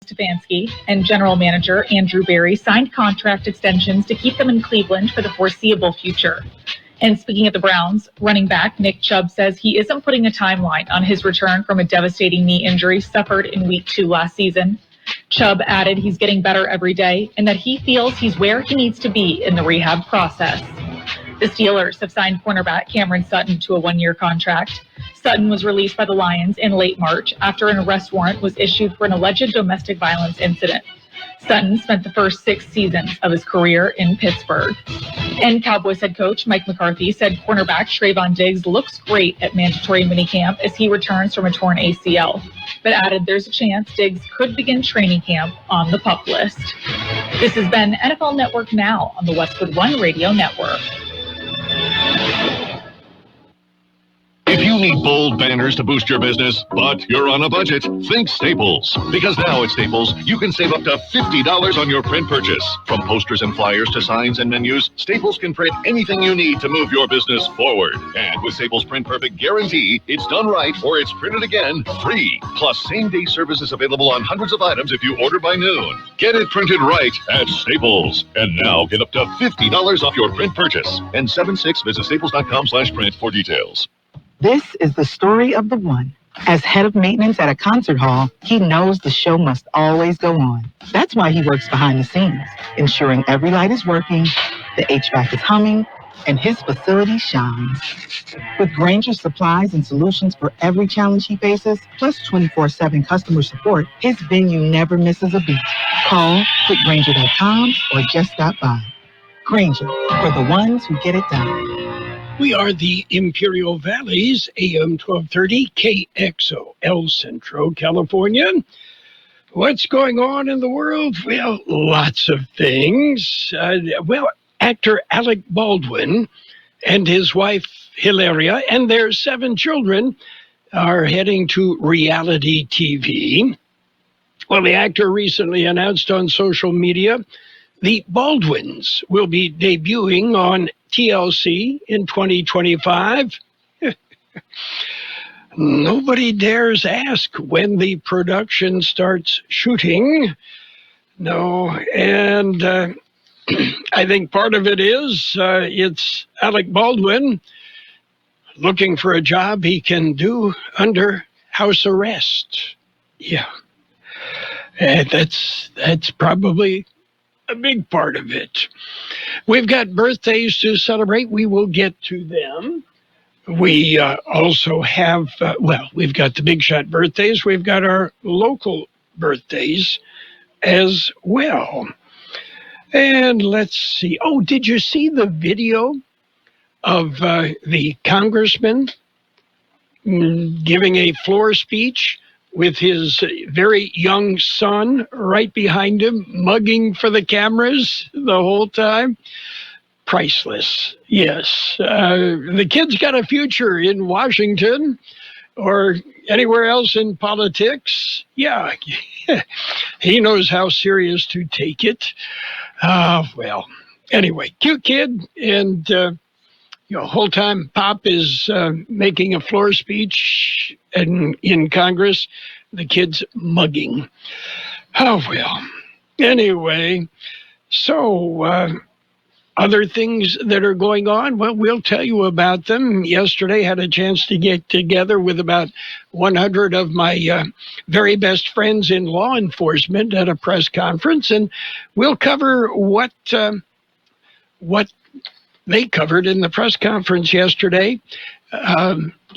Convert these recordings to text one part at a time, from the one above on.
Stefanski and general manager Andrew Berry signed contract extensions to keep them in Cleveland for the foreseeable future. And speaking of the Browns, running back Nick Chubb says he isn't putting a timeline on his return from a devastating knee injury suffered in Week 2 last season. Chubb added he's getting better every day and that he feels he's where he needs to be in the rehab process. The Steelers have signed cornerback Cameron Sutton to a 1-year contract. Sutton was released by the Lions in late March after an arrest warrant was issued for an alleged domestic violence incident. Sutton spent the first 6 seasons of his career in Pittsburgh. And Cowboys head coach Mike McCarthy said cornerback Trayvon Diggs looks great at mandatory minicamp as he returns from a torn ACL, but added there's a chance Diggs could begin training camp on the PUP list. This has been NFL Network Now on the Westwood One Radio Network. If you need bold banners to boost your business, but you're on a budget, think Staples. Because now at Staples, you can save up to $50 on your print purchase. From posters and flyers to signs and menus, Staples can print anything you need to move your business forward. And with Staples Print Perfect Guarantee, it's done right or it's printed again free. Plus, same-day service is available on hundreds of items if you order by noon. Get it printed right at Staples. And now get up to $50 off your print purchase. And 76, visit staples.com/print for details. This is the story of the one. As head of maintenance at a concert hall, he knows the show must always go on. That's why he works behind the scenes, ensuring every light is working, the HVAC is humming, and his facility shines. With Granger supplies and solutions for every challenge he faces, plus 24/7 customer support, his venue never misses a beat. Call quickgranger.com or just stop by. Granger, for the ones who get it done. We are the Imperial Valley's AM 1230 KXO, El Centro, California. What's going on in the world? Well, lots of things. Actor Alec Baldwin and his wife Hilaria and their 7 children are heading to reality TV. Well, the actor recently announced on social media the Baldwins will be debuting on TLC in 2025. Nobody dares ask when the production starts shooting. No, and I think part of it is it's Alec Baldwin looking for a job he can do under house arrest. Yeah, that's probably a big part of it. We've got birthdays to celebrate. We will get to them. We also have, we've got the big shot birthdays. We've got our local birthdays as well. And let's see. Oh, did you see the video of the congressman giving a floor speech with his very young son right behind him, mugging for the cameras the whole time? Priceless, yes. The kid's got a future in Washington or anywhere else in politics. Yeah, he knows how serious to take it. Anyway, cute kid. And whole time Pop is making a floor speech in Congress, the kid's mugging. Anyway, so other things that are going on, well, we'll tell you about them. Yesterday, had a chance to get together with about 100 of my very best friends in law enforcement at a press conference, and we'll cover what they covered in the press conference yesterday.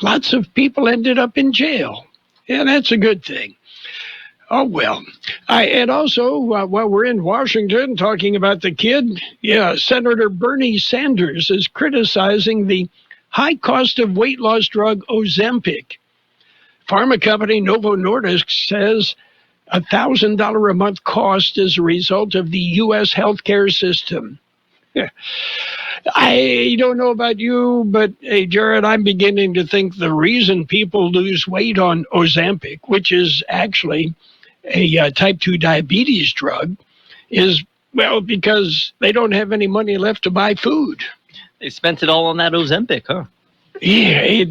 Lots of people ended up in jail, and that's a good thing. Oh, well. And also, while we're in Washington talking about the kid, Senator Bernie Sanders is criticizing the high cost of weight loss drug Ozempic. Pharma company Novo Nordisk says $1,000 a month cost is a result of the U.S. healthcare system. I don't know about you, but hey, Jared, I'm beginning to think the reason people lose weight on Ozempic, which is actually a type 2 diabetes drug, is, because they don't have any money left to buy food. They spent it all on that Ozempic, huh? Yeah,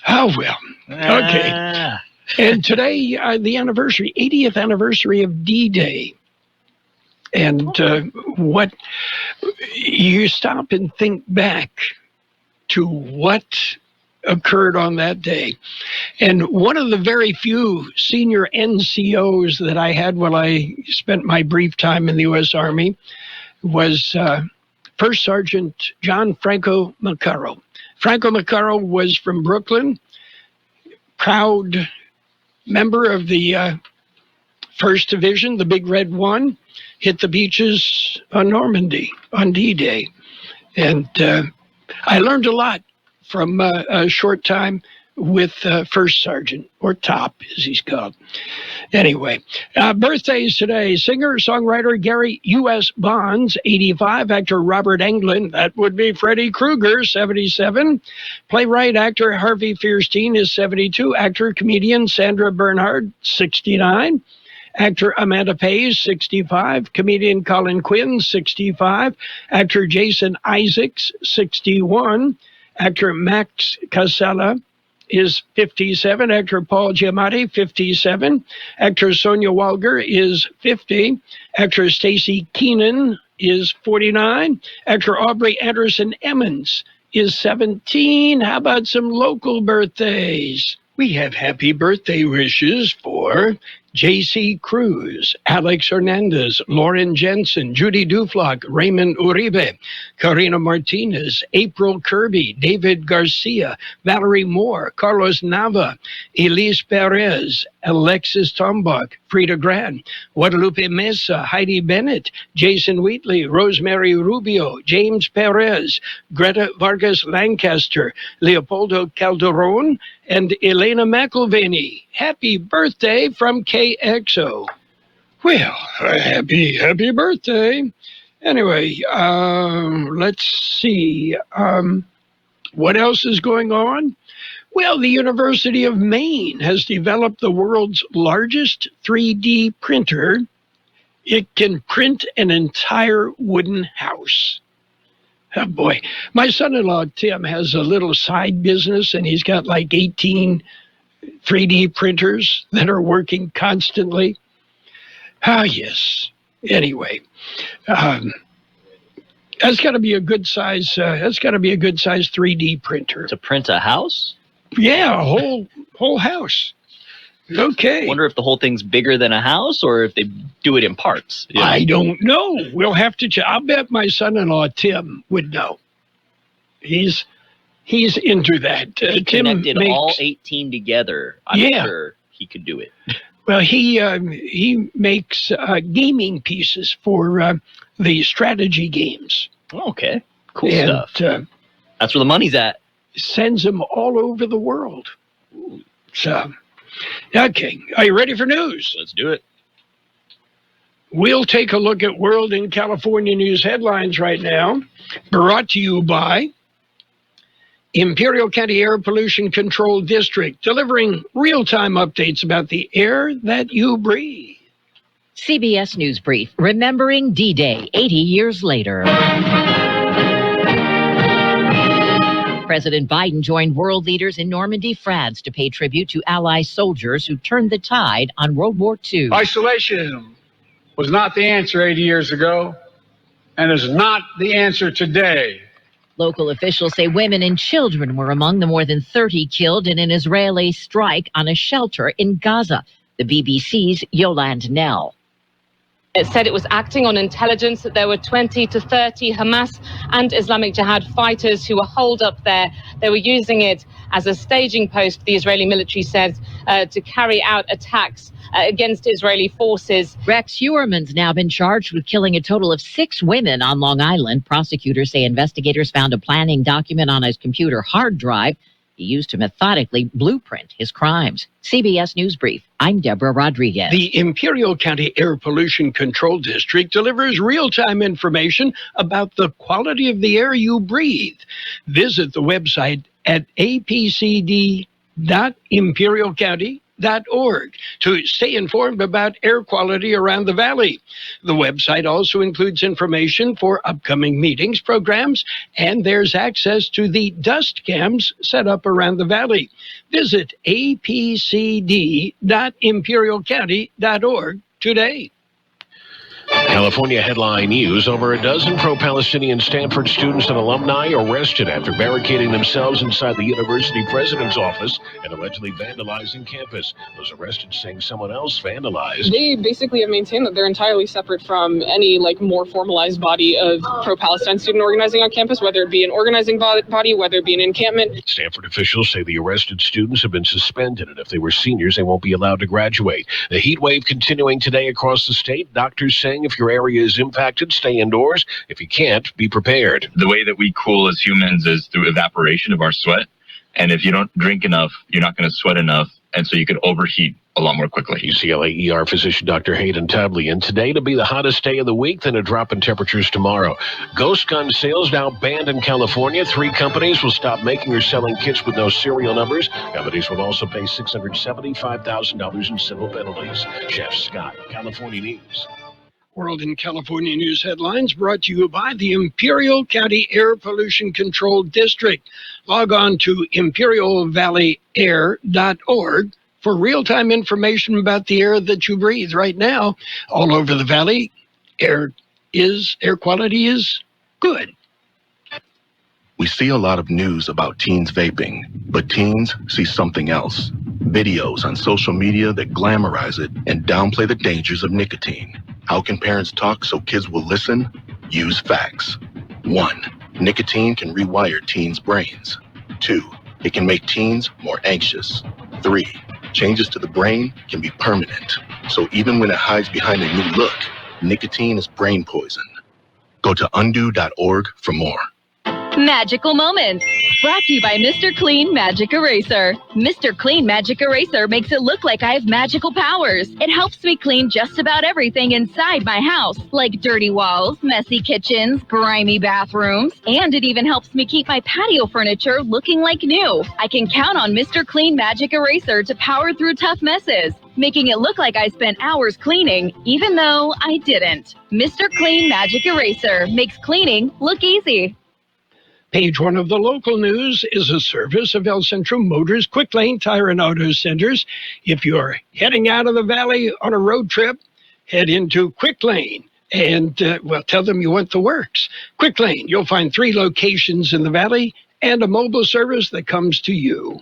okay. And today, the 80th anniversary of D-Day. And what you stop and think back to what occurred on that day. And one of the very few senior NCOs that I had while I spent my brief time in the U.S. Army was First Sergeant John Franco Maccaro. Franco Maccaro was from Brooklyn, proud member of the 1st Division, the Big Red One, hit the beaches on Normandy on D-Day. And I learned a lot from a short time with First Sergeant, or Top, as he's called. Anyway, birthdays today. Singer, songwriter Gary U.S. Bonds, 85. Actor Robert Englund, that would be Freddy Krueger, 77. Playwright, actor Harvey Fierstein is 72. Actor, comedian Sandra Bernhard, 69. Actor Amanda Pays, 65. Comedian Colin Quinn, 65. Actor Jason Isaacs, 61. Actor Max Casella is 57. Actor Paul Giamatti, 57. Actor Sonia Walger is 50. Actor Stacy Keenan is 49. Actor Aubrey Anderson Emmons is 17. How about some local birthdays? We have happy birthday wishes for J.C. Cruz, Alex Hernandez, Lauren Jensen, Judy Duflock, Raymond Uribe, Karina Martinez, April Kirby, David Garcia, Valerie Moore, Carlos Nava, Elise Perez, Alexis Tombach, Frida Gran, Guadalupe Mesa, Heidi Bennett, Jason Wheatley, Rosemary Rubio, James Perez, Greta Vargas Lancaster, Leopoldo Calderon, and Elena McElvaney. Happy birthday from Kxo. Well, happy birthday. Anyway, let's see. What else is going on? Well, the University of Maine has developed the world's largest 3D printer. It can print an entire wooden house. Oh, boy. My son-in-law, Tim, has a little side business, and he's got like 18 3D printers that are working constantly. Ah, yes. Anyway, that's got to be a good size. That's got to be a good size 3D printer To print a house? Yeah, a whole house. Okay. I wonder if the whole thing's bigger than a house or if they do it in parts. Yeah. I don't know. We'll have to check. I'll bet my son-in-law, Tim, would know. He's into that. He connected all 18 together. I'm sure he could do it. Well, he makes gaming pieces for the strategy games. Okay. Cool stuff. That's where the money's at. Sends them all over the world. So, okay. Are you ready for news? Let's do it. We'll take a look at World and California news headlines right now. Brought to you by Imperial County Air Pollution Control District, delivering real-time updates about the air that you breathe. CBS News Brief, remembering D-Day 80 years later. President Biden joined world leaders in Normandy, France, to pay tribute to Allied soldiers who turned the tide on World War II. Isolationism was not the answer 80 years ago, and is not the answer today. Local officials say women and children were among the more than 30 killed in an Israeli strike on a shelter in Gaza. The BBC's Yolande Nell. It said it was acting on intelligence that there were 20 to 30 Hamas and Islamic Jihad fighters who were holed up there. They were using it as a staging post, the Israeli military said, to carry out attacks against Israeli forces. Rex Heuermann's now been charged with killing a total of 6 women on Long Island. Prosecutors say investigators found a planning document on his computer hard drive he used to methodically blueprint his crimes. CBS News Brief. I'm Deborah Rodriguez. The Imperial County Air Pollution Control District delivers real-time information about the quality of the air you breathe. Visit the website at apcd.imperialcounty.gov. EEO.org to stay informed about air quality around the valley. The website also includes information for upcoming meetings, programs, and there's access to the dust cams set up around the valley. Visit apcd.imperialcounty.org today. California headline news. Over a dozen pro-Palestinian Stanford students and alumni arrested after barricading themselves inside the university president's office and allegedly vandalizing campus. Those arrested saying someone else vandalized. They basically have maintained that they're entirely separate from any more formalized body of pro-Palestine student organizing on campus, whether it be an organizing body, whether it be an encampment. Stanford officials say the arrested students have been suspended, and if they were seniors, they won't be allowed to graduate. The heat wave continuing today across the state. Doctors saying if your area is impacted, stay indoors. If you can't, be prepared. The way that we cool as humans is through evaporation of our sweat. And if you don't drink enough, you're not going to sweat enough. And so you could overheat a lot more quickly. UCLA ER physician Dr. Hayden Tablian. Today to be the hottest day of the week, then a drop in temperatures tomorrow. Ghost gun sales now banned in California. 3 companies will stop making or selling kits with no serial numbers. Companies will also pay $675,000 in civil penalties. Jeff Scott, California News. World in California News headlines brought to you by the Imperial County Air Pollution Control District. Log on to imperialvalleyair.org for real-time information about the air that you breathe. Right now, all over the valley, air quality is good. We see a lot of news about teens vaping, but teens see something else. Videos on social media that glamorize it and downplay the dangers of nicotine. How can parents talk so kids will listen? Use facts. 1. Nicotine can rewire teens' brains. 2. It can make teens more anxious. 3. Changes to the brain can be permanent. So even when it hides behind a new look, nicotine is brain poison. Go to undo.org for more. Magical Moments, brought to you by Mr. Clean Magic Eraser. Mr. Clean Magic Eraser makes it look like I have magical powers. It helps me clean just about everything inside my house, like dirty walls, messy kitchens, grimy bathrooms, and it even helps me keep my patio furniture looking like new. I can count on Mr. Clean Magic Eraser to power through tough messes, making it look like I spent hours cleaning, even though I didn't. Mr. Clean Magic Eraser makes cleaning look easy. Page 1 of the local news is a service of El Centro Motors Quick Lane Tire and Auto Centers. If you're heading out of the valley on a road trip, head into Quick Lane and, tell them you want the works. Quick Lane, you'll find 3 locations in the valley and a mobile service that comes to you.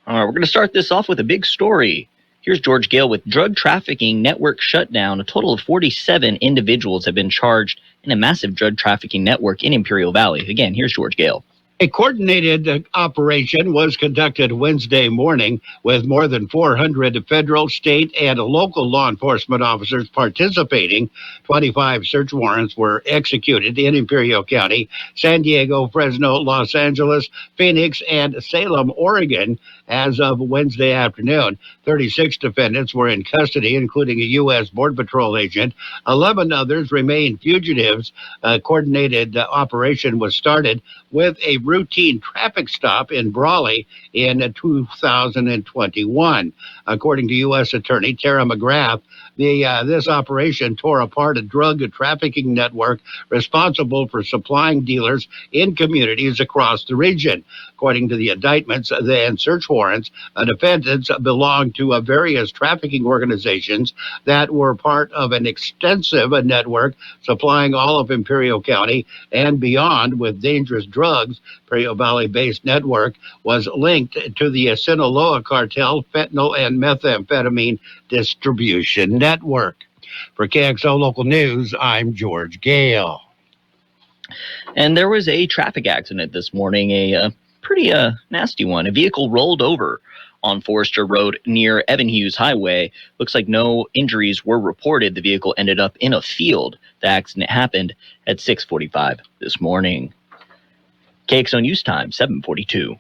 All right, we're going to start this off with a big story. Here's George Gale with drug trafficking network shutdown. A total of 47 individuals have been charged in a massive drug trafficking network in Imperial Valley. Again, here's George Gale. A coordinated operation was conducted Wednesday morning with more than 400 federal, state, and local law enforcement officers participating. 25 search warrants were executed in Imperial County, San Diego, Fresno, Los Angeles, Phoenix, and Salem, Oregon. As of Wednesday afternoon, 36 defendants were in custody, including a U.S. Border Patrol agent. 11 others remain fugitives. A coordinated operation was started with a routine traffic stop in Brawley in 2021. According to U.S. Attorney Tara McGrath, this operation tore apart a drug trafficking network responsible for supplying dealers in communities across the region. According to the indictments and search warrants, defendants belonged to various trafficking organizations that were part of an extensive network supplying all of Imperial County and beyond with dangerous drugs. Imperial Valley-based network was linked to the Sinaloa cartel, fentanyl, and methamphetamine distribution network. For KXO Local News, I'm George Gale. And there was a traffic accident this morning, a pretty nasty one. A vehicle rolled over on Forester Road near Evan Hughes Highway. Looks like no injuries were reported. The vehicle ended up in a field. The accident happened at 6:45 this morning. KXO News Time, 7:42.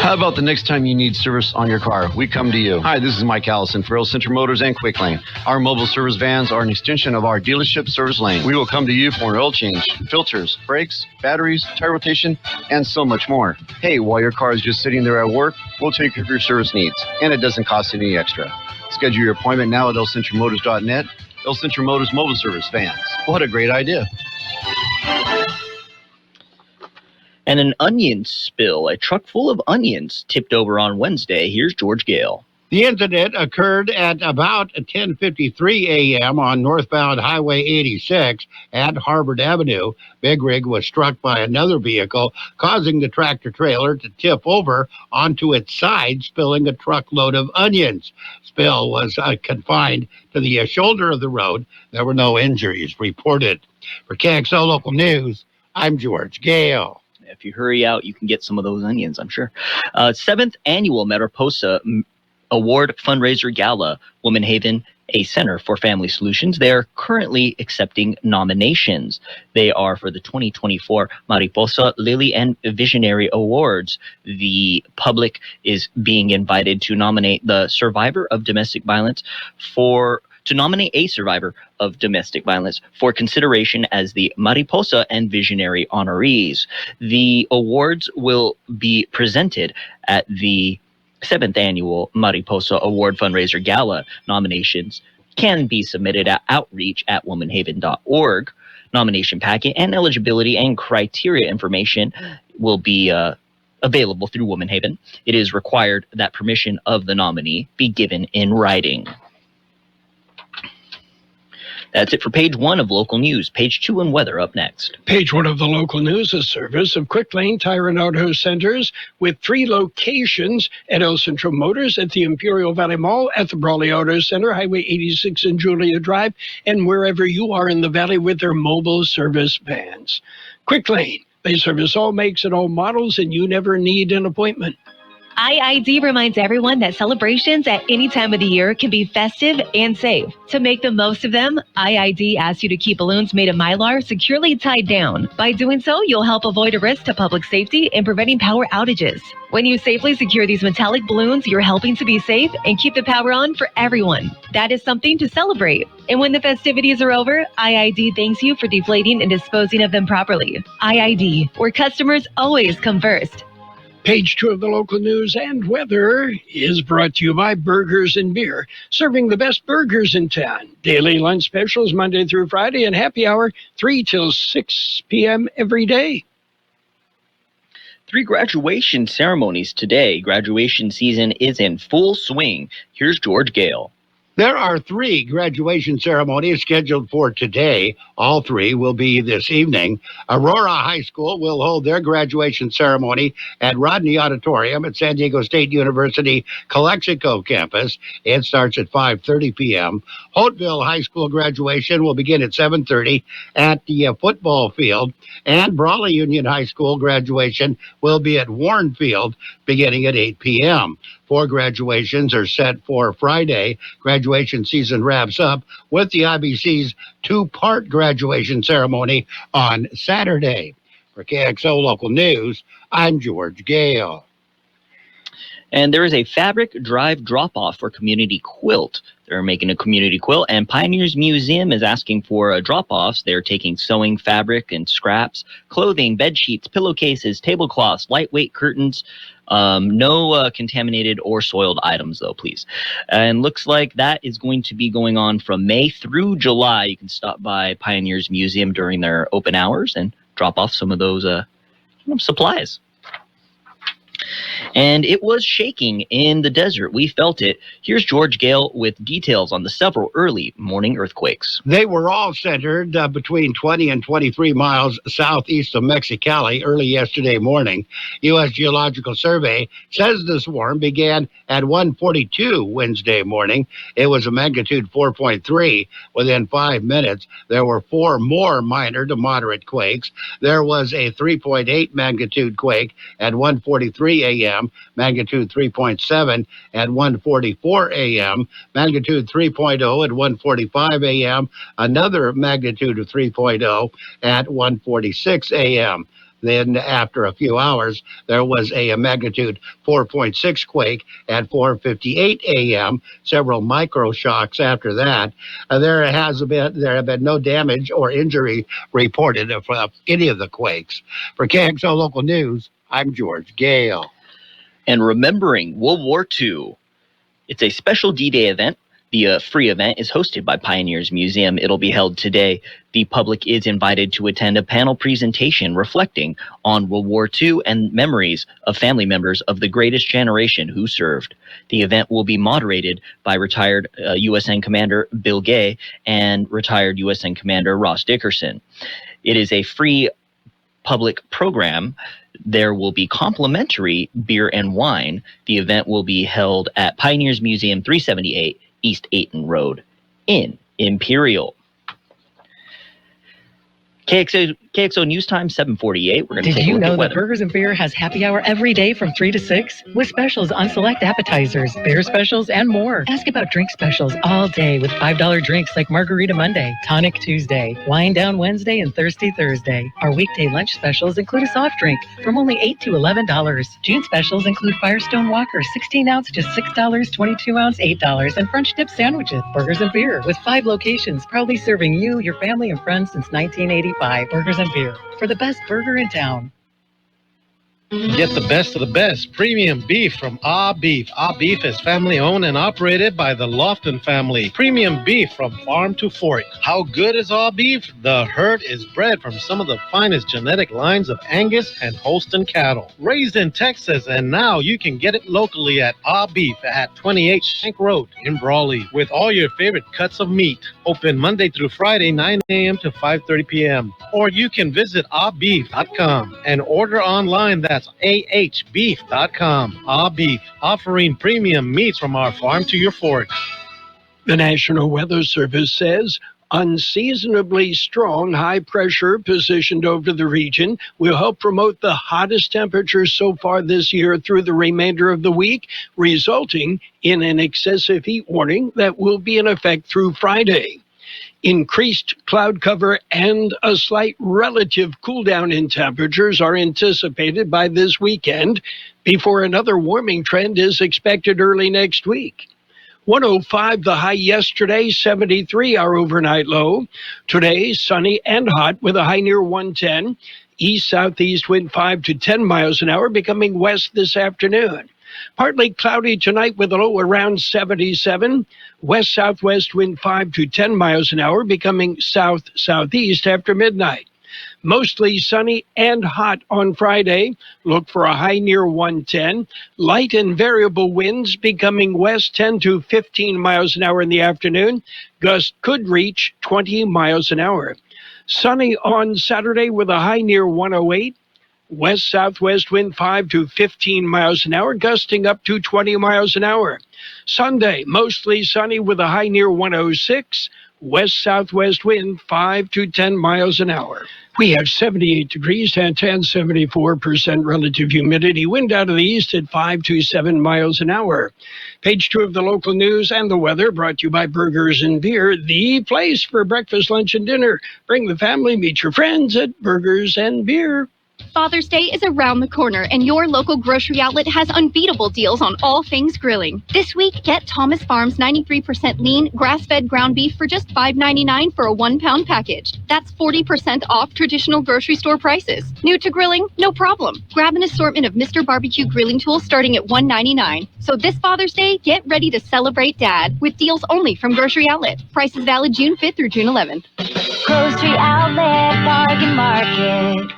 How about the next time you need service on your car? We come to you. Hi, this is Mike Allison for Real Central Motors and Quick Lane. Our mobile service vans are an extension of our dealership service lane. We will come to you for an oil change, filters, brakes, batteries, tire rotation, and so much more. Hey, while your car is just sitting there at work, we'll take care of your service needs, and it doesn't cost any extra. Schedule your appointment now at elcentralmotors.net. El Central Motors Mobile Service Vans. What a great idea. And an onion spill. A truck full of onions tipped over on Wednesday. Here's George Gale. The incident occurred at about 10:53 a.m. on northbound Highway 86 at Harvard Avenue. Big Rig was struck by another vehicle, causing the tractor-trailer to tip over onto its side, spilling a truckload of onions. Spill was confined to the shoulder of the road. There were no injuries reported. For Kxo Local News, I'm George Gale. If you hurry out, you can get some of those onions, I'm sure. 7th Annual Mariposa Award Fundraiser Gala, Woman Haven, a Center for Family Solutions. They are currently accepting nominations. They are for the 2024 Mariposa, Lily, and Visionary Awards. The public is being invited to nominate the survivor of domestic violence to nominate a survivor of domestic violence for consideration as the Mariposa and Visionary honorees. The awards will be presented at the 7th Annual Mariposa Award Fundraiser Gala. Nominations can be submitted at outreach@womanhaven.org. Nomination packet and eligibility and criteria information will be available through Woman Haven. It is required that permission of the nominee be given in writing. That's it for page 1 of local news. Page 2 and weather up next. Page 1 of the local news, a service of Quick Lane Tire and Auto Centers with 3 locations at El Centro Motors, at the Imperial Valley Mall, at the Brawley Auto Center, Highway 86 and Julia Drive, and wherever you are in the valley with their mobile service vans. Quick Lane, they service all makes and all models, and you never need an appointment. IID reminds everyone that celebrations at any time of the year can be festive and safe. To make the most of them, IID asks you to keep balloons made of Mylar securely tied down. By doing so, you'll help avoid a risk to public safety and preventing power outages. When you safely secure these metallic balloons, you're helping to be safe and keep the power on for everyone. That is something to celebrate. And when the festivities are over, IID thanks you for deflating and disposing of them properly. IID, where customers always come first. Page 2 of the local news and weather is brought to you by Burgers and Beer, serving the best burgers in town. Daily lunch specials Monday through Friday, and happy hour 3 till 6 p.m. every day. 3 graduation ceremonies today. Graduation season is in full swing. Here's George Gale. There are 3 graduation ceremonies scheduled for today. All 3 will be this evening. Aurora High School will hold their graduation ceremony at Rodney Auditorium at San Diego State University Calexico campus. It starts at 5:30 p.m. Holtville High School graduation will begin at 7:30 at the football field. And Brawley Union High School graduation will be at Warren Field beginning at 8 p.m. 4 graduations are set for Friday. Graduation season wraps up with the IBC's 2-part graduation ceremony on Saturday. For KXO Local News, I'm George Gale. And there is a fabric drive drop-off for Community Quilt. They're making a community quilt, and Pioneers Museum is asking for drop-offs. They're taking sewing fabric and scraps, clothing, bed sheets, pillowcases, tablecloths, lightweight curtains. No contaminated or soiled items, though, please. And looks like that is going to be going on from May through July. You can stop by Pioneers Museum during their open hours and drop off some of those supplies. And it was shaking in the desert. We felt it. Here's George Gale with details on the several early morning earthquakes. They were all centered between 20 and 23 miles southeast of Mexicali early yesterday morning. U.S. Geological Survey says the swarm began at 1:42 Wednesday morning. It was a magnitude 4.3. Within 5 minutes, there were 4 more minor to moderate quakes. There was a 3.8 magnitude quake at 1:43 a.m., magnitude 3.7 at 1:44 a.m., magnitude 3.0 at 1:45 a.m., another magnitude of 3.0 at 1:46 a.m. Then after a few hours, there was a magnitude 4.6 quake at 4:58 a.m., several micro shocks after that. There have been no damage or injury reported of any of the quakes. For KXO Local News, I'm George Gale. And remembering World War II, it's a special D-Day event. The free event is hosted by Pioneers Museum. It'll be held today. The public is invited to attend a panel presentation reflecting on World War II and memories of family members of the greatest generation who served. The event will be moderated by retired USN Commander Bill Gale and retired USN Commander Ross Dickerson. It is a free public program. There will be complimentary beer and wine. The event will be held at Pioneers Museum, 378 East Ayton Road in Imperial. KXO News Time, 7:48. We're going to take a look at weather. Did you know that Burgers and Beer has happy hour every day from 3 to 6? With specials on select appetizers, beer specials, and more. Ask about drink specials all day with $5 drinks like Margarita Monday, Tonic Tuesday, Wine Down Wednesday, and Thirsty Thursday. Our weekday lunch specials include a soft drink from only $8 to $11. June specials include Firestone Walker, 16 ounce, just $6, 22 ounce, $8, and French dip sandwiches. Burgers and Beer, with 5 locations, proudly serving you, your family, and friends since 1985. Burgers and Beer, for the best burger in town. Get the best of the best premium beef from Ah Beef. Ah Beef is family owned and operated by the Lofton family. Premium beef from farm to fork. How good is Ah Beef? The herd is bred from some of the finest genetic lines of Angus and Holstein cattle. Raised in Texas, and now you can get it locally at Ah Beef at 28 Shank Road in Brawley with all your favorite cuts of meat. Open Monday through Friday, 9 a.m. to 5:30 p.m. Or you can visit ahbeef.com and order online. That's ahbeef.com. Ah Beef, offering premium meats from our farm to your fork. The National Weather Service says unseasonably strong high pressure positioned over the region will help promote the hottest temperatures so far this year through the remainder of the week, resulting in an excessive heat warning that will be in effect through Friday. Increased cloud cover and a slight relative cool down in temperatures are anticipated by this weekend before another warming trend is expected early next week. 105 the high yesterday, 73 our overnight low. Today, sunny and hot with a high near 110. East-southeast wind 5 to 10 miles an hour, becoming west this afternoon. Partly cloudy tonight with a low around 77. West-southwest wind 5 to 10 miles an hour, becoming south-southeast after midnight. Mostly sunny and hot on Friday. Look for a high near 110. Light and variable winds becoming west 10 to 15 miles an hour in the afternoon. Gusts could reach 20 miles an hour. Sunny on Saturday with a high near 108. West-southwest wind 5 to 15 miles an hour, gusting up to 20 miles an hour. Sunday, mostly sunny with a high near 106. West-southwest wind 5 to 10 miles an hour. We have 78 degrees, and 74% relative humidity. Wind out of the east at 5 to 7 miles an hour. Page 2 of the local news and the weather brought to you by Burgers and Beer, the place for breakfast, lunch, and dinner. Bring the family, meet your friends at Burgers and Beer. Father's Day is around the corner, and your local grocery outlet has unbeatable deals on all things grilling. This week, get Thomas Farms 93% lean, grass-fed ground beef for just $5.99 for a 1-pound package. That's 40% off traditional grocery store prices. New to grilling? No problem. Grab an assortment of Mr. Barbecue grilling tools starting at $1.99. So this Father's Day, get ready to celebrate Dad with deals only from Grocery Outlet. Prices valid June 5th through June 11th. Grocery Outlet Bargain Market.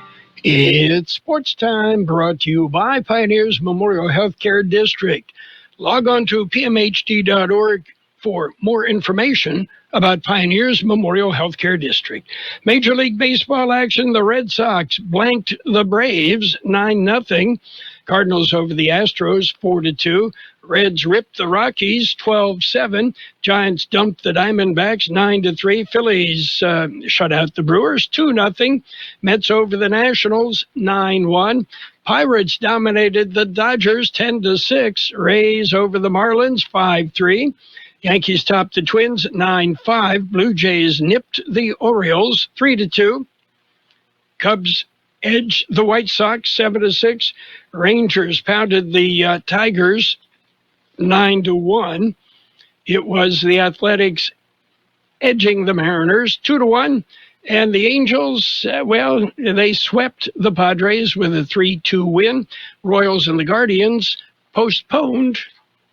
It's sports time, brought to you by Pioneers Memorial Healthcare District. Log on to pmhd.org for more information about Pioneers Memorial Healthcare District. Major League Baseball action, the Red Sox blanked the Braves 9-0. Cardinals over the Astros 4-2. Reds ripped the Rockies 12-7. Giants dumped the Diamondbacks 9-3. Phillies shut out the Brewers 2-0. Mets over the Nationals 9-1. Pirates dominated the Dodgers 10-6. Rays over the Marlins 5-3. Yankees topped the Twins 9-5. Blue Jays nipped the Orioles 3-2. Cubs edged the White Sox 7-6. Rangers pounded the Tigers 9-1. It was the Athletics edging the Mariners 2-1. And the Angels, they swept the Padres with a 3-2 win. Royals and the Guardians postponed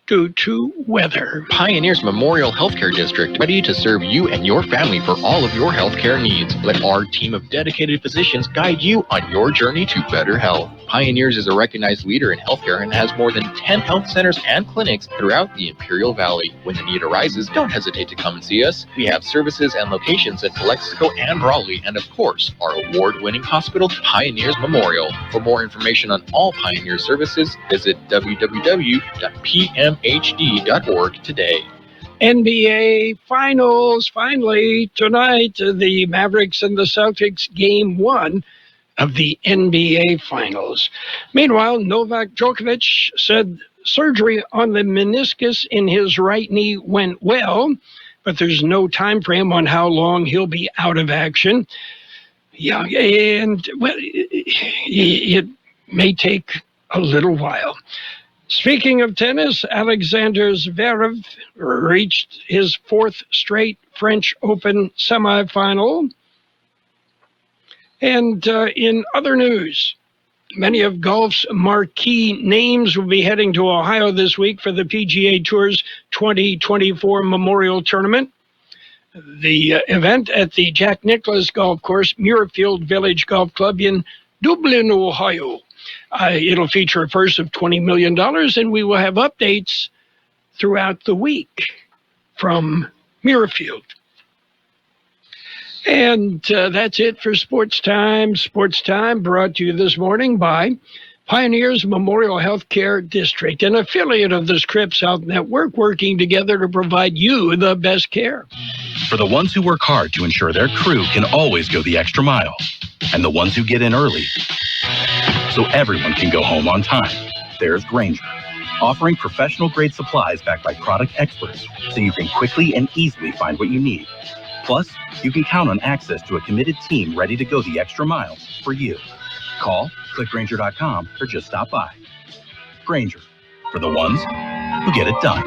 due to weather. Pioneers Memorial Healthcare District, ready to serve you and your family for all of your healthcare needs. Let our team of dedicated physicians guide you on your journey to better health. Pioneers is a recognized leader in healthcare and has more than 10 health centers and clinics throughout the Imperial Valley. When the need arises, don't hesitate to come and see us. We have services and locations in Calexico and Raleigh, and of course, our award-winning hospital, Pioneers Memorial. For more information on all Pioneer services, visit www.pmhd.org today. NBA Finals, finally, tonight, the Mavericks and the Celtics, Game 1 of the NBA Finals. Meanwhile, Novak Djokovic said surgery on the meniscus in his right knee went well, but there's no time frame on how long he'll be out of action. Yeah, and it may take a little while. Speaking of tennis, Alexander Zverev reached his 4th straight French Open semifinal. And in other news, many of golf's marquee names will be heading to Ohio this week for the PGA Tour's 2024 Memorial Tournament. The event at the Jack Nicklaus Golf Course, Muirfield Village Golf Club in Dublin, Ohio. It'll feature a purse of $20 million, and we will have updates throughout the week from Muirfield. And that's it for Sports Time. Sports Time brought to you this morning by Pioneers Memorial Healthcare District, an affiliate of the Scripps Health Network, working together to provide you the best care. For the ones who work hard to ensure their crew can always go the extra mile, and the ones who get in early so everyone can go home on time, there's Grainger, offering professional-grade supplies backed by product experts so you can quickly and easily find what you need. Plus, you can count on access to a committed team ready to go the extra mile for you. Call, click Grainger.com, or just stop by. Grainger, for the ones who get it done.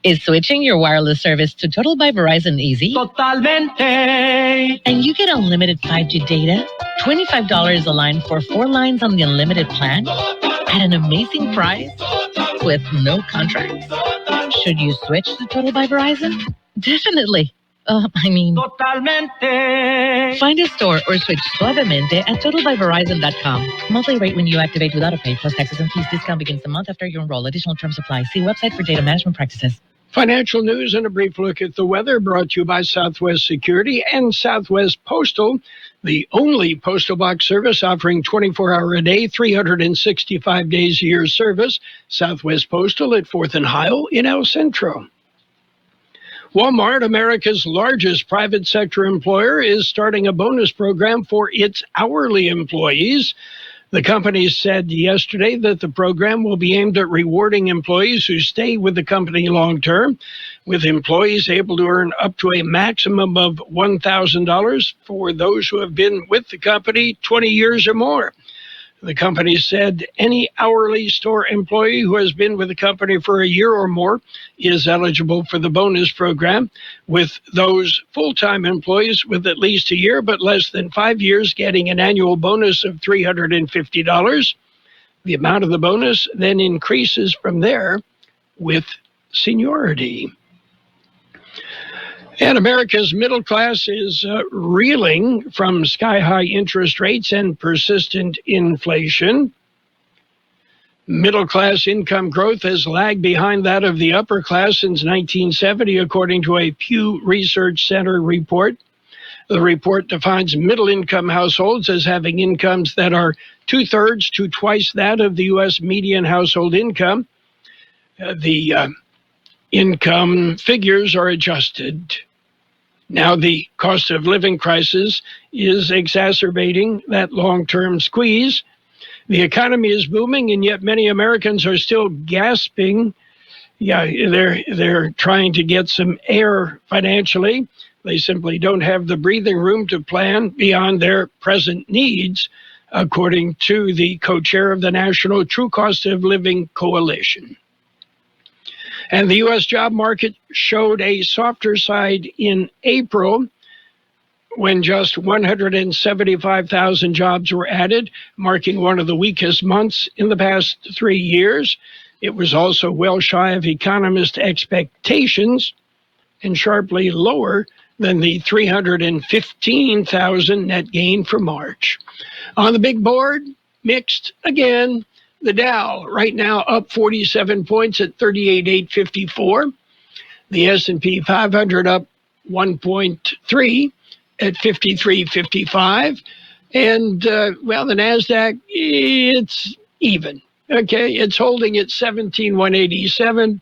Is switching your wireless service to Total by Verizon easy? Totalmente. And you get unlimited 5G data, $25 a line for 4 lines on the unlimited plan, at an amazing price, with no contracts. Should you switch to Total by Verizon? Definitely. Totalmente. Find a store or switch suavemente at totalbyverizon.com. Monthly rate when you activate without a pay plus taxes and fees. Discount begins the month after you enroll. Additional terms apply. See website for data management practices. Financial news and a brief look at the weather brought to you by Southwest Security and Southwest Postal, the only postal box service offering 24-hour-a-day, 365 days a year service. Southwest Postal at 4th and Heil in El Centro. Walmart, America's largest private sector employer, is starting a bonus program for its hourly employees. The company said yesterday that the program will be aimed at rewarding employees who stay with the company long term, with employees able to earn up to a maximum of $1,000 for those who have been with the company 20 years or more. The company said any hourly store employee who has been with the company for a year or more is eligible for the bonus program, with those full-time employees with at least a year but less than 5 years getting an annual bonus of $350. The amount of the bonus then increases from there with seniority. And America's middle class is reeling from sky-high interest rates and persistent inflation. Middle-class income growth has lagged behind that of the upper class since 1970, according to a Pew Research Center report. The report defines middle-income households as having incomes that are 2/3 to twice that of the U.S. median household income. The income figures are adjusted. Now the cost of living crisis is exacerbating that long-term squeeze. The economy is booming, and yet many Americans are still gasping. Yeah, they're trying to get some air financially. They simply don't have the breathing room to plan beyond their present needs, according to the co-chair of the National True Cost of Living Coalition. And the U.S. job market showed a softer side in April, when just 175,000 jobs were added, marking one of the weakest months in the past 3 years. It was also well shy of economist expectations and sharply lower than the 315,000 net gain for March. On the big board, mixed again. The Dow right now up 47 points at 38,854. The S&P 500 up 1.3 at 53.55. And, the NASDAQ, it's even. Okay, it's holding at 17,187.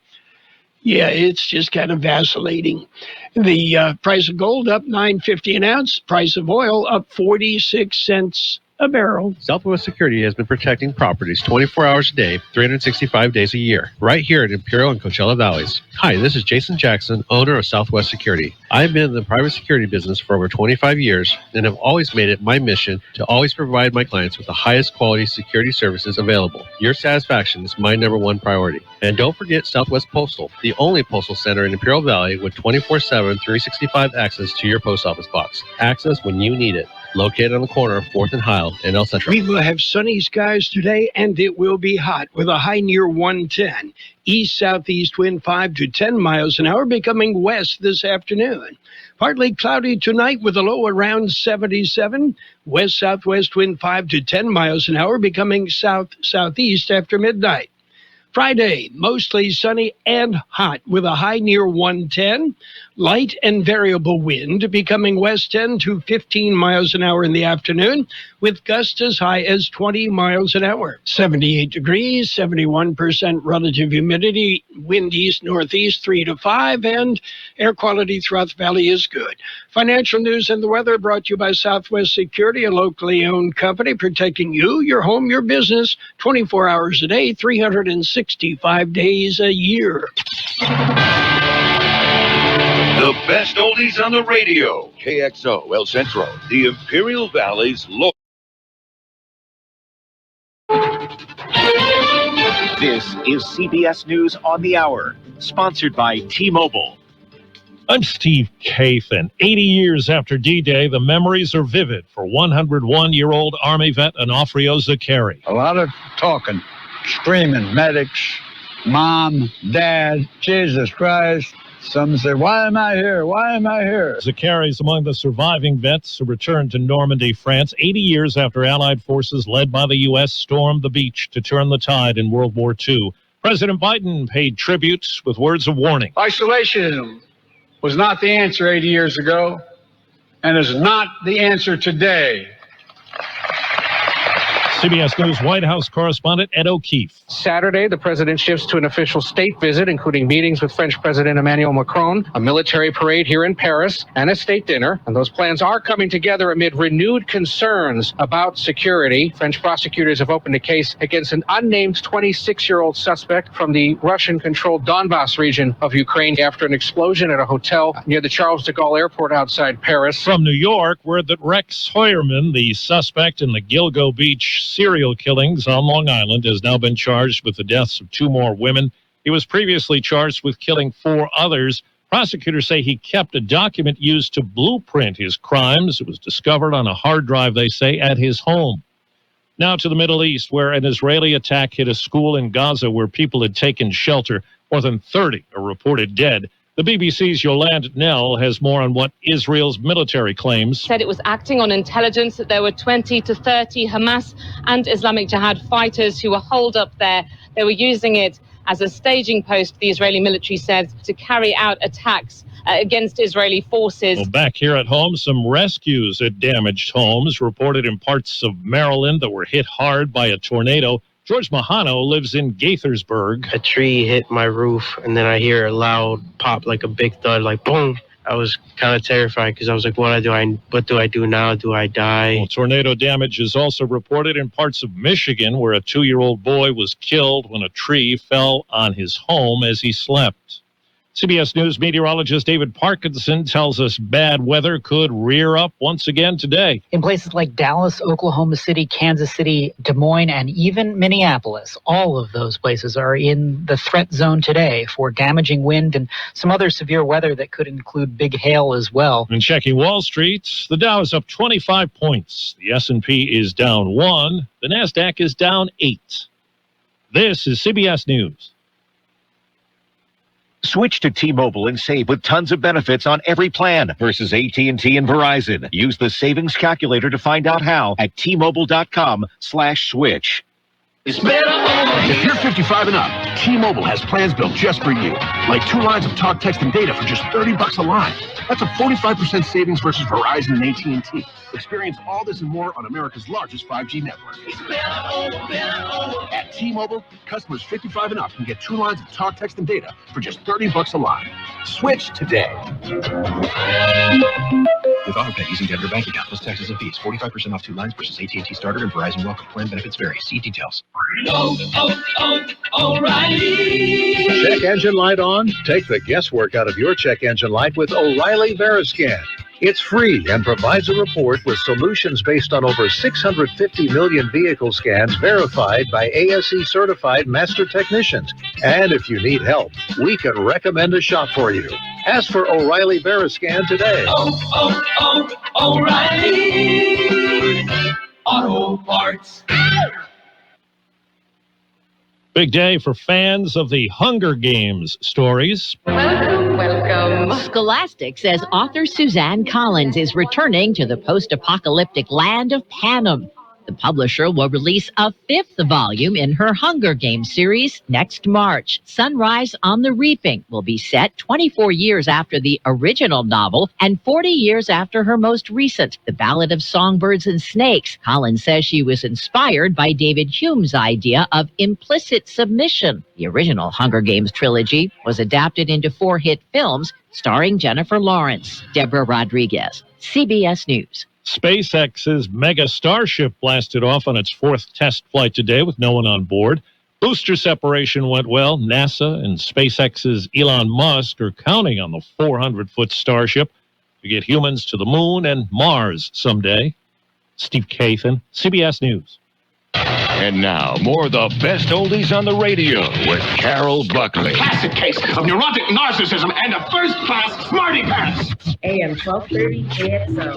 Yeah, it's just kind of vacillating. The price of gold up $9.50 an ounce. Price of oil up 46 cents a barrel. Southwest Security has been protecting properties 24 hours a day, 365 days a year, right here in Imperial and Coachella Valleys. Hi, this is Jason Jackson, owner of Southwest Security. I've been in the private security business for over 25 years and have always made it my mission to always provide my clients with the highest quality security services available. Your satisfaction is my #1 priority. And don't forget Southwest Postal, the only postal center in Imperial Valley with 24/7, 365 access to your post office box. Access when you need it. Located on the corner of 4th and Heil in El Centro. We will have sunny skies today, and it will be hot with a high near 110. East-southeast wind 5 to 10 miles an hour, becoming west this afternoon. Partly cloudy tonight with a low around 77. West-southwest wind 5 to 10 miles an hour, becoming south-southeast after midnight. Friday, mostly sunny and hot with a high near 110. Light and variable wind becoming west 10 to 15 miles an hour in the afternoon with gusts as high as 20 miles an hour. 78 degrees, 71% relative humidity, wind east-northeast 3 to 5, and air quality throughout the valley is good. Financial news and the weather brought to you by Southwest Security, a locally owned company protecting you, your home, your business, 24 hours a day, 365 days a year. The best oldies on the radio. KXO El Centro, the Imperial Valley's local. This is CBS News on the Hour, sponsored by T-Mobile. I'm Steve Kathan. 80 years after D-Day, the memories are vivid for 101-year-old Army vet Onofrio Zakari. A lot of talking, screaming, medics, mom, dad, Jesus Christ. Some say, why am I here? Why am I here? Zakari is among the surviving vets who returned to Normandy, France, 80 years after Allied forces led by the U.S. stormed the beach to turn the tide in World War II. President Biden paid tribute with words of warning. Isolationism was not the answer 80 years ago and is not the answer today. CBS News White House correspondent Ed O'Keefe. Saturday, the president shifts to an official state visit, including meetings with French President Emmanuel Macron, a military parade here in Paris, and a state dinner. And those plans are coming together amid renewed concerns about security. French prosecutors have opened a case against an unnamed 26-year-old suspect from the Russian-controlled Donbass region of Ukraine after an explosion at a hotel near the Charles de Gaulle airport outside Paris. From New York, word that Rex Hoyerman, the suspect in the Gilgo Beach serial killings on Long Island, has now been charged with the deaths of 2 more women. He was previously charged with killing 4 others. Prosecutors say he kept a document used to blueprint his crimes. It was discovered on a hard drive, they say, at his home. Now to the Middle East, where an Israeli attack hit a school in Gaza where people had taken shelter. More than 30 are reported dead. The BBC's Yolande Knell has more on what Israel's military claims. Said it was acting on intelligence that there were 20 to 30 Hamas and Islamic Jihad fighters who were holed up there. They were using it as a staging post, the Israeli military said, to carry out attacks against Israeli forces. Well, back here at home, some rescues at damaged homes reported in parts of Maryland that were hit hard by a tornado. George Mahano lives in Gaithersburg. A tree hit my roof, and then I hear a loud pop, like a big thud, like boom. I was kind of terrified because I was like, what do I do now? Do I die? Well, tornado damage is also reported in parts of Michigan, where a 2-year-old boy was killed when a tree fell on his home as he slept. CBS News meteorologist David Parkinson tells us bad weather could rear up once again today. In places like Dallas, Oklahoma City, Kansas City, Des Moines, and even Minneapolis, all of those places are in the threat zone today for damaging wind and some other severe weather that could include big hail as well. And checking Wall Street, the Dow is up 25 points. The S&P is down 1. The NASDAQ is down 8. This is CBS News. Switch to T-Mobile and save with tons of benefits on every plan versus AT&T and Verizon. Use the savings calculator to find out how at T-Mobile.com/switch. It's better over. If you're 55 and up, T-Mobile has plans built just for you. Like 2 lines of talk, text, and data for just $30 a line. That's a 45% savings versus Verizon and AT&T. Experience all this and more on America's largest 5G network. It's better over, better over. At T-Mobile, customers 55 and up can get 2 lines of talk, text, and data for just $30 a line. Switch today. With AutoPay using debit or bank account, plus taxes and fees. 45% off 2 lines versus AT&T Starter and Verizon Welcome. Plan benefits vary. See details. O'Reilly. Check engine light on? Take the guesswork out of your check engine light with O'Reilly Veriscan. It's free and provides a report with solutions based on over 650 million vehicle scans verified by ASE certified master technicians. And if you need help, we can recommend a shop for you. Ask for O'Reilly Veriscan today. O'Reilly Auto Parts. Big day for fans of the Hunger Games stories. Welcome. Scholastic says author Suzanne Collins is returning to the post-apocalyptic land of Panem. The publisher will release a 5th volume in her Hunger Games series next March. Sunrise on the Reaping will be set 24 years after the original novel and 40 years after her most recent, The Ballad of Songbirds and Snakes. Collins says she was inspired by David Hume's idea of implicit submission. The original Hunger Games trilogy was adapted into 4 hit films starring Jennifer Lawrence. Deborah Rodriguez, CBS News. SpaceX's mega Starship blasted off on its 4th test flight today with no one on board. Booster separation went well. NASA and SpaceX's Elon Musk are counting on the 400-foot Starship to get humans to the moon and Mars someday. Steve Kathan, CBS News. And now, more of the best oldies on the radio with Carroll Buckley. Classic case of neurotic narcissism and a first-class smarty pants. AM 1230 KXO.